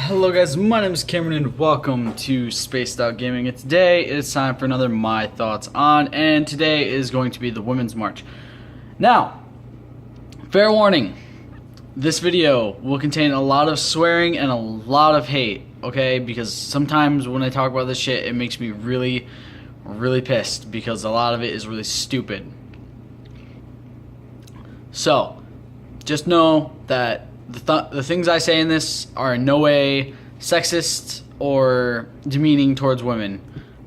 Hello guys, my name is Cameron and welcome to Spaced Out Gaming, and today it's time for another My Thoughts On, and today is going to be the Women's March. Now, fair warning, this video will contain a lot of swearing and a lot of hate, okay? Because sometimes when I talk about this shit, it makes me really pissed because a lot of it is really stupid. So, just know that the things I say in this are in no way sexist or demeaning towards women.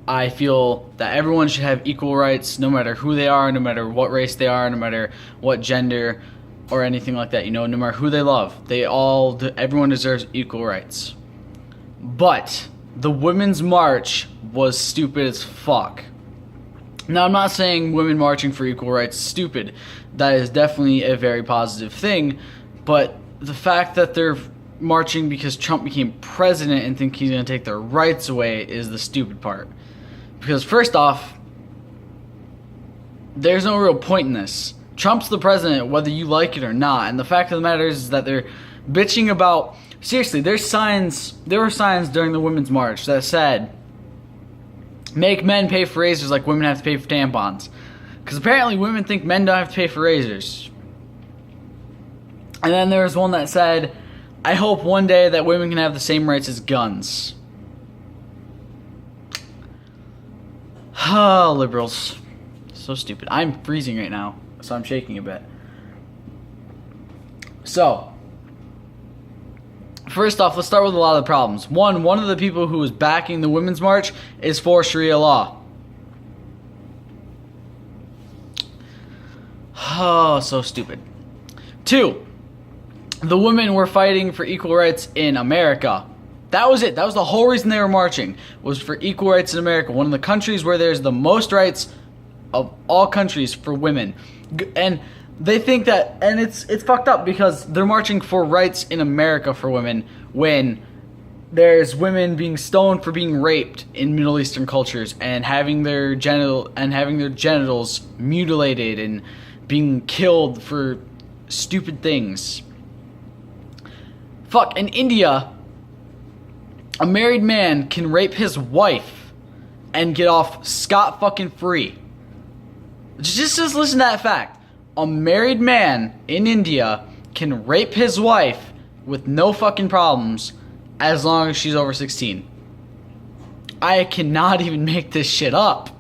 I feel that everyone should have equal rights no matter who they are, no matter what race they are, no matter what gender or anything like that, you know, no matter who they love. Everyone deserves equal rights. But the Women's March was stupid as fuck. Now, I'm not saying women marching for equal rights is stupid. That is definitely a very positive thing, but the fact that they're marching because Trump became president and think he's going to take their rights away is the stupid part. Because first off, there's no real point in this. Trump's the president whether you like it or not, and the fact of the matter is that they're bitching about... Seriously, there were signs during the Women's March that said, make men pay for razors like women have to pay for tampons. Because apparently women think men don't have to pay for razors. And then there was one that said, I hope one day that women can have the same rights as guns. Oh, liberals. So stupid. I'm freezing right now, so I'm shaking a bit. So, first off, let's start with a lot of the problems. One of the people who was backing the Women's March is for Sharia law. Oh, so stupid. Two, the women were fighting for equal rights in America. That was it. That was the whole reason they were marching, was for equal rights in America. One of the countries where there's the most rights of all countries for women. And they think that, and it's fucked up because they're marching for rights in America for women when there's women being stoned for being raped in Middle Eastern cultures and having their genitals mutilated and being killed for stupid things. Fuck, in India, a married man can rape his wife and get off scot-fucking-free. Just listen to that fact. A married man in India can rape his wife with no fucking problems as long as she's over 16. I cannot even make this shit up.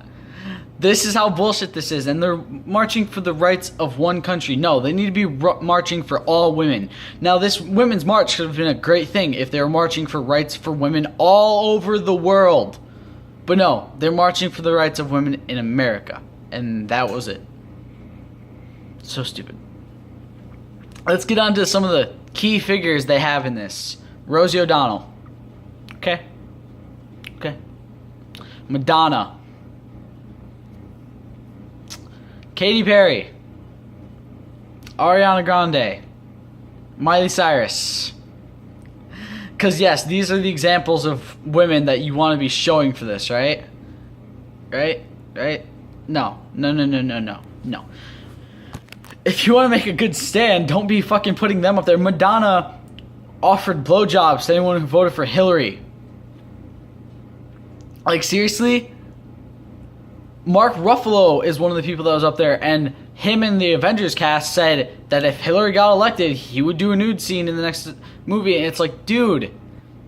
This is how bullshit this is, and they're marching for the rights of one country. No, they need to be marching for all women. Now, this Women's March should have been a great thing if they were marching for rights for women all over the world. But no, they're marching for the rights of women in America, and that was it. So stupid. Let's get on to some of the key figures they have in this. Rosie O'Donnell. Okay. Madonna. Katy Perry, Ariana Grande, Miley Cyrus. Because yes, these are the examples of women that you want to be showing for this, right? Right? No. If you want to make a good stand, don't be fucking putting them up there. Madonna offered blowjobs to anyone who voted for Hillary. Like, seriously? Mark Ruffalo is one of the people that was up there, and him and the Avengers cast said that if Hillary got elected, he would do a nude scene in the next movie, and it's like, dude,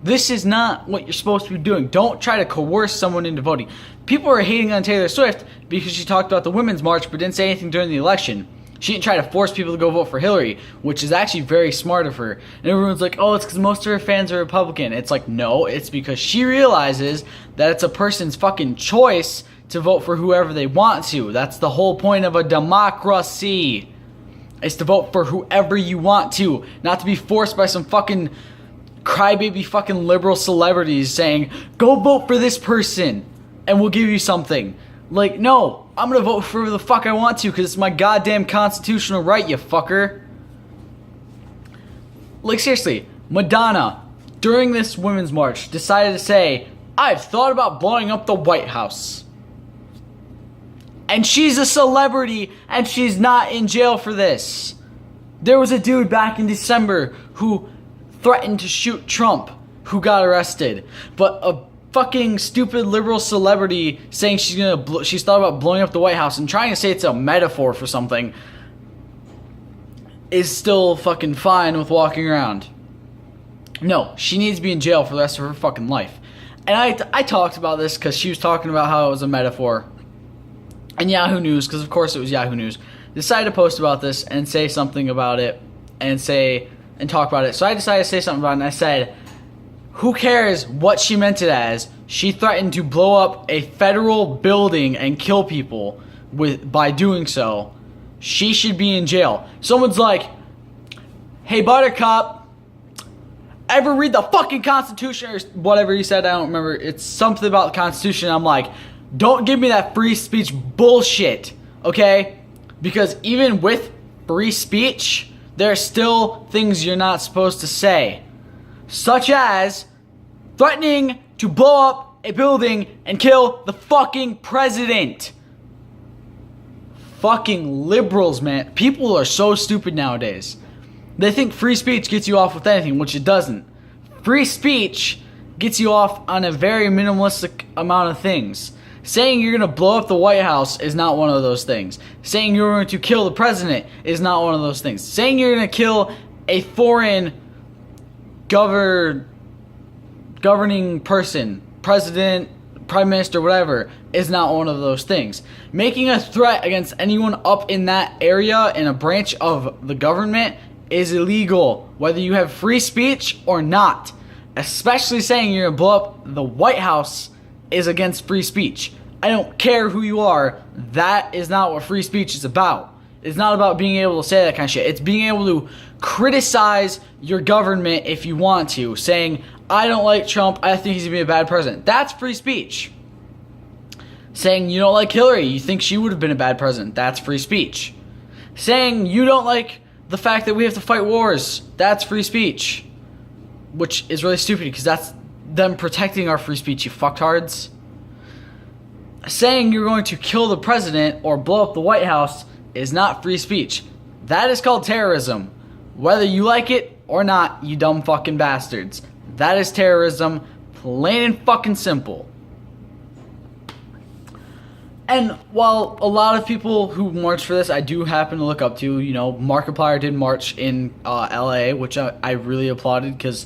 this is not what you're supposed to be doing. Don't try to coerce someone into voting. People are hating on Taylor Swift because she talked about the Women's March but didn't say anything during the election. She didn't try to force people to go vote for Hillary, which is actually very smart of her. And everyone's like, oh, it's because most of her fans are Republican. It's like, no, it's because she realizes that it's a person's fucking choice to vote for whoever they want to. That's the whole point of a democracy, is to vote for whoever you want to, not to be forced by some fucking crybaby fucking liberal celebrities saying, go vote for this person and we'll give you something. Like, no, I'm gonna vote for whoever the fuck I want to because it's my goddamn constitutional right, you fucker. Like, seriously, Madonna, during this Women's March, decided to say, I've thought about blowing up the White House. And she's a celebrity, and she's not in jail for this. There was a dude back in December who threatened to shoot Trump, who got arrested. But a fucking stupid liberal celebrity saying she's thought about blowing up the White House and trying to say it's a metaphor for something is still fucking fine with walking around. No, she needs to be in jail for the rest of her fucking life. And I talked about this because she was talking about how it was a metaphor. And Yahoo News, because of course it was Yahoo News, decided to post about this and say something about it and talk about it. So I decided to say something about it, and I said, who cares what she meant it as? She threatened to blow up a federal building and kill people by doing so. She should be in jail. Someone's like, hey, Buttercup, ever read the fucking Constitution? Or whatever he said, I don't remember. It's something about the Constitution. I'm like, don't give me that free speech bullshit, okay? Because even with free speech, there are still things you're not supposed to say. Such as threatening to blow up a building and kill the fucking president. Fucking liberals, man. People are so stupid nowadays. They think free speech gets you off with anything, which it doesn't. Free speech gets you off on a very minimalistic amount of things. Saying you're going to blow up the White House is not one of those things. Saying you're going to kill the president is not one of those things. Saying you're going to kill a foreign governing person, president, prime minister, whatever, is not one of those things. Making a threat against anyone up in that area in a branch of the government is illegal, whether you have free speech or not. Especially saying you're going to blow up the White House is against free speech. I don't care who you are. That is not what free speech is about. It's not about being able to say that kind of shit. It's being able to criticize your government if you want to. Saying, I don't like Trump, I think he's going to be a bad president. That's free speech. Saying you don't like Hillary, you think she would have been a bad president. That's free speech. Saying you don't like the fact that we have to fight wars. That's free speech. Which is really stupid because that's them protecting our free speech, you fucktards. Saying you're going to kill the president or blow up the White House is not free speech. That is called terrorism. Whether you like it or not, you dumb fucking bastards. That is terrorism, plain and fucking simple. And while a lot of people who march for this, I do happen to look up to, Markiplier did march in LA, which I really applauded because,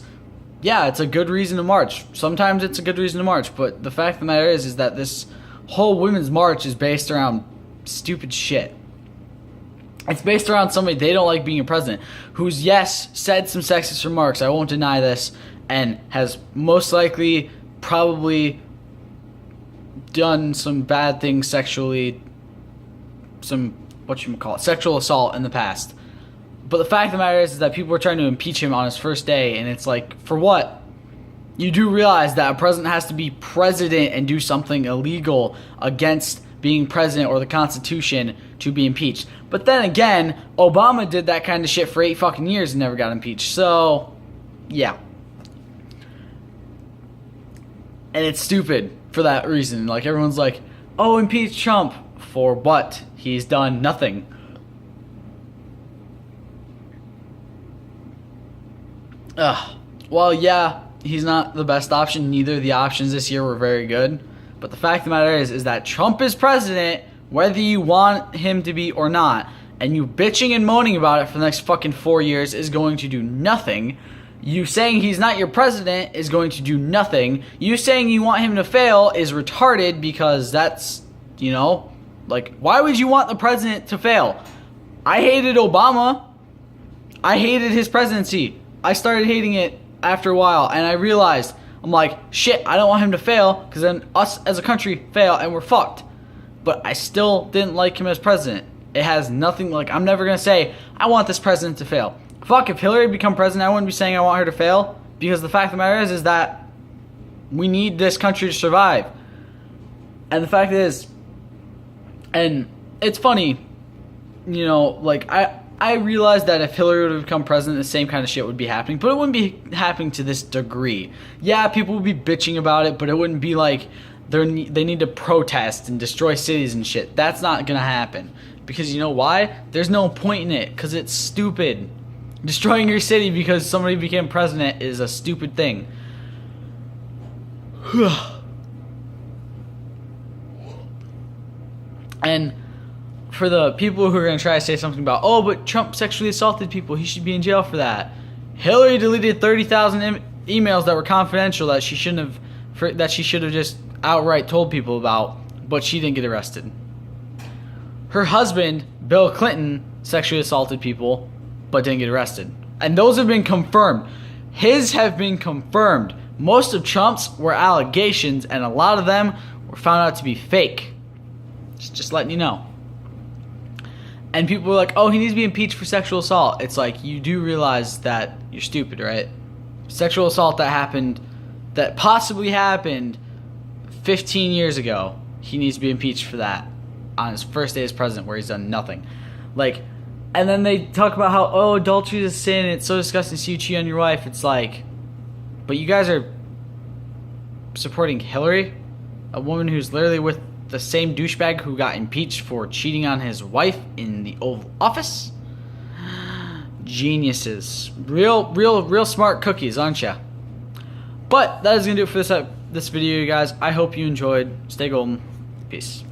yeah, it's a good reason to march. Sometimes it's a good reason to march, but the fact of the matter is that this whole women's march is based around stupid shit. It's based around somebody they don't like being a president, who's, yes, said some sexist remarks, I won't deny this, and has most likely probably done some bad things sexually, sexual assault in the past. But the fact of the matter is that people were trying to impeach him on his first day, and it's like, for what? You do realize that a president has to be president and do something illegal against being president or the Constitution to be impeached. But then again, Obama did that kind of shit for 8 fucking years and never got impeached. So, yeah. And it's stupid for that reason. Like, everyone's like, oh, impeach Trump. For what? He's done nothing. Well, yeah, he's not the best option. Neither of the options this year were very good. But the fact of the matter is that Trump is president, whether you want him to be or not. And you bitching and moaning about it for the next fucking 4 years is going to do nothing. You saying he's not your president is going to do nothing. You saying you want him to fail is retarded because that's, why would you want the president to fail? I hated Obama. I hated his presidency. I started hating it after a while, and I realized, I'm like, shit, I don't want him to fail, because then us as a country fail, and we're fucked. But I still didn't like him as president. It has nothing, I'm never going to say, I want this president to fail. Fuck, if Hillary had become president, I wouldn't be saying I want her to fail, because the fact of the matter is that we need this country to survive. And the fact is, and it's funny, I realized that if Hillary would have become president, the same kind of shit would be happening, but it wouldn't be happening to this degree. Yeah, people would be bitching about it, but it wouldn't be like they need to protest and destroy cities and shit. That's not going to happen. Because you know why? There's no point in it, because it's stupid. Destroying your city because somebody became president is a stupid thing. And for the people who are going to try to say something about, oh, but Trump sexually assaulted people, he should be in jail for that. Hillary deleted 30,000 emails that were confidential that she should have just outright told people about, but she didn't get arrested. Her husband, Bill Clinton, sexually assaulted people, but didn't get arrested. And those have been confirmed. His have been confirmed. Most of Trump's were allegations, and a lot of them were found out to be fake. Just letting you know. And people were like, oh, he needs to be impeached for sexual assault. It's like, you do realize that you're stupid, right? Sexual assault that possibly happened 15 years ago, he needs to be impeached for that on his first day as president where he's done nothing. Like, and then they talk about how, oh, adultery is a sin, it's so disgusting to see you cheat on your wife. It's like, but you guys are supporting Hillary, a woman who's literally with the same douchebag who got impeached for cheating on his wife in the Oval Office. Geniuses. Real smart cookies, aren't ya? But that is going to do it for this video, you guys. I hope you enjoyed. Stay golden. Peace.